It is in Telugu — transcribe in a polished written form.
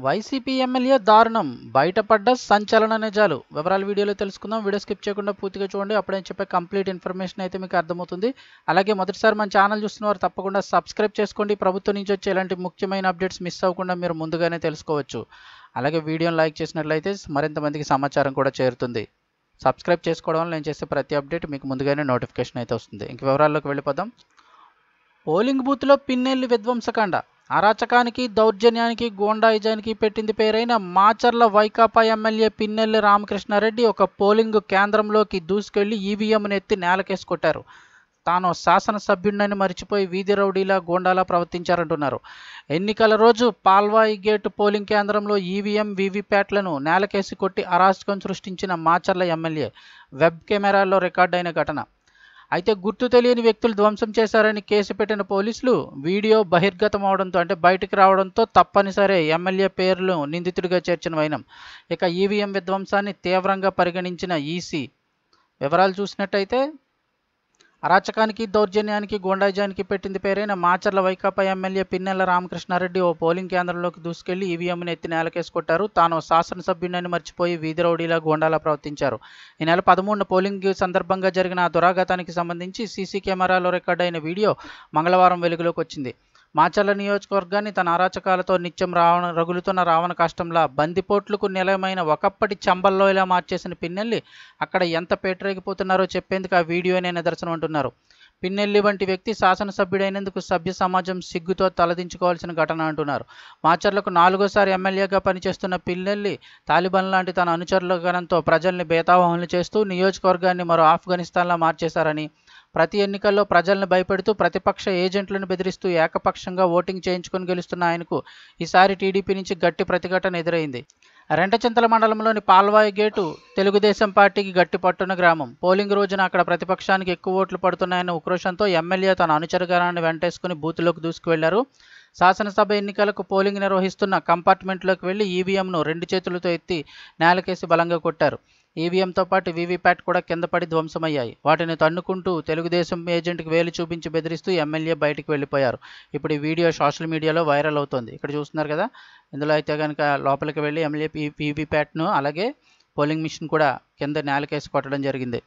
వైసీపీ ఎమ్మెల్యే దారుణం బయటపడ్డ సంచలన నిజాలు వివరాలు వీడియోలో తెలుసుకుందాం. వీడియో స్కిప్ చేయకుండా పూర్తిగా చూడండి. అప్పుడే చెప్పే కంప్లీట్ ఇన్ఫర్మేషన్ అయితే మీకు అర్థమవుతుంది. అలాగే మొదటిసారి మన ఛానల్ చూస్తున్నవారు తప్పకుండా సబ్స్క్రైబ్ చేసుకోండి. ప్రభుత్వం నుంచి వచ్చే ఇలాంటి ముఖ్యమైన అప్డేట్స్ మిస్ అవ్వకుండా మీరు ముందుగానే తెలుసుకోవచ్చు. అలాగే వీడియోని లైక్ చేసినట్లయితే మరింత మందికి సమాచారం కూడా చేరుతుంది. సబ్స్క్రైబ్ చేసుకోవడం వల్ల నేను చేసే ప్రతి అప్డేట్ మీకు ముందుగానే నోటిఫికేషన్ అయితే వస్తుంది. ఇంక వివరాల్లోకి వెళ్ళిపోదాం. పోలింగ్ బూత్లో పిన్నెల్లి విధ్వంసకాండ అరాచకానికి దౌర్జన్యానికి గూండాయిజానికి పెట్టింది పేరైన మాచర్ల వైకాపా ఎమ్మెల్యే పిన్నెల్లి రామకృష్ణారెడ్డి ఒక పోలింగ్ కేంద్రంలోకి దూసుకెళ్లి ఈవీఎంను ఎత్తి నేలకేసి కొట్టారు. తాను శాసనసభ్యుడిని మరిచిపోయి వీధి రౌడీలా గూండాలా ప్రవర్తించారంటున్నారు. ఎన్నికల రోజు పాల్వాయి గేటు పోలింగ్ కేంద్రంలో ఈవీఎం వీవీప్యాట్లను నేలకేసి కొట్టి అరాచకం సృష్టించిన మాచర్ల ఎమ్మెల్యే వెబ్ కెమెరాల్లో రికార్డైన ఘటన. అయితే గుర్తు తెలియని వ్యక్తులు ధ్వంసం చేశారని కేసు పెట్టిన పోలీసులు వీడియో బహిర్గతం అవడంతో బయటికి రావడంతో తప్పనిసరి ఎమ్మెల్యే పేర్లు నిందితుడిగా చేర్చిన వైనం. ఇక ఈవీఎం విధ్వంసాన్ని తీవ్రంగా పరిగణించిన ఈసీ వివరాలు చూసినట్టయితే అరాచకానికి దౌర్జన్యానికి గూండాయిజానికి పెట్టింది పేరైన మాచర్ల వైకాపా ఎమ్మెల్యే పిన్నెల రామకృష్ణారెడ్డి ఓ పోలింగ్ కేంద్రంలోకి దూసుకెళ్లి ఈవీఎంను ఎత్తి నేలకేసి కొట్టారు. తాను శాసనసభ్యుడిని మర్చిపోయి వీధి రౌడీలా గూండాలా ప్రవర్తించారు. ఈ నెల 13 పోలింగ్ సందర్భంగా జరిగిన ఆ దురాఘాతానికి సంబంధించి సీసీ కెమెరాలో రికార్డైన వీడియో మంగళవారం వెలుగులోకి వచ్చింది. మాచర్ల నియోజకవర్గాన్ని తన అరాచకాలతో నిత్యం రగులుతున్న రావణ కష్టంలా బందిపోట్లకు నిలయమైన ఒకప్పటి చంబల్లోయలా మార్చేసిన పిన్నెల్లి అక్కడ ఎంత పేటరేగిపోతున్నారో చెప్పేందుకు ఆ వీడియోనే నిదర్శనం అంటున్నారు. పిన్నెల్లి వంటి వ్యక్తి శాసనసభ్యుడైనందుకు సభ్య సమాజం సిగ్గుతో తలదించుకోవాల్సిన ఘటన అంటున్నారు. మాచర్లకు 4వ సారి ఎమ్మెల్యేగా పనిచేస్తున్న పిన్నెల్లి తాలిబాన్ లాంటి తన అనుచరుల గణంతో ప్రజల్ని బేతావహంలు చేస్తూ నియోజకవర్గాన్ని మరో ఆఫ్ఘనిస్తాన్లా మార్చేశారని, ప్రతి ఎన్నికల్లో ప్రజలను భయపెడుతూ ప్రతిపక్ష ఏజెంట్లను బెదిరిస్తూ ఏకపక్షంగా ఓటింగ్ చేయించుకుని గెలుస్తున్న ఆయనకు ఈసారి టీడీపీ నుంచి గట్టి ప్రతిఘటన ఎదురైంది. రెంటచింతల మండలంలోని పాల్వాయి గేటు తెలుగుదేశం పార్టీకి గట్టి పట్టున గ్రామం. పోలింగ్ రోజున అక్కడ ప్రతిపక్షానికి ఎక్కువ ఓట్లు పడుతున్నాయన్న ఉక్రోషంతో ఎమ్మెల్యే తన అనుచరగణాన్ని వెంటేసుకుని బూత్లోకి దూసుకువెళ్లారు. శాసనసభ ఎన్నికలకు పోలింగ్ నిర్వహిస్తున్న కంపార్ట్మెంట్లోకి వెళ్లి ఈవీఎంను 2 చేతులతో ఎత్తి నేలకేసి బలంగా కొట్టారు. ఈవీఎంతో పాటు వీవీప్యాట్ కూడా కింద పడి ధ్వంసమయ్యాయి. వాటిని తన్నుకుంటూ తెలుగుదేశం ఏజెంట్కి వేలు చూపించి బెదిరిస్తూ ఎమ్మెల్యే బయటికి వెళ్ళిపోయారు. ఇప్పుడు ఈ వీడియో సోషల్ మీడియాలో వైరల్ అవుతోంది. ఇక్కడ చూస్తున్నారు కదా, ఇందులో అయితే కనుక లోపలికి వెళ్ళి ఎమ్మెల్యే వీవీప్యాట్ను అలాగే పోలింగ్ మిషన్ కూడా కింద నేలకేసి కొట్టడం జరిగింది.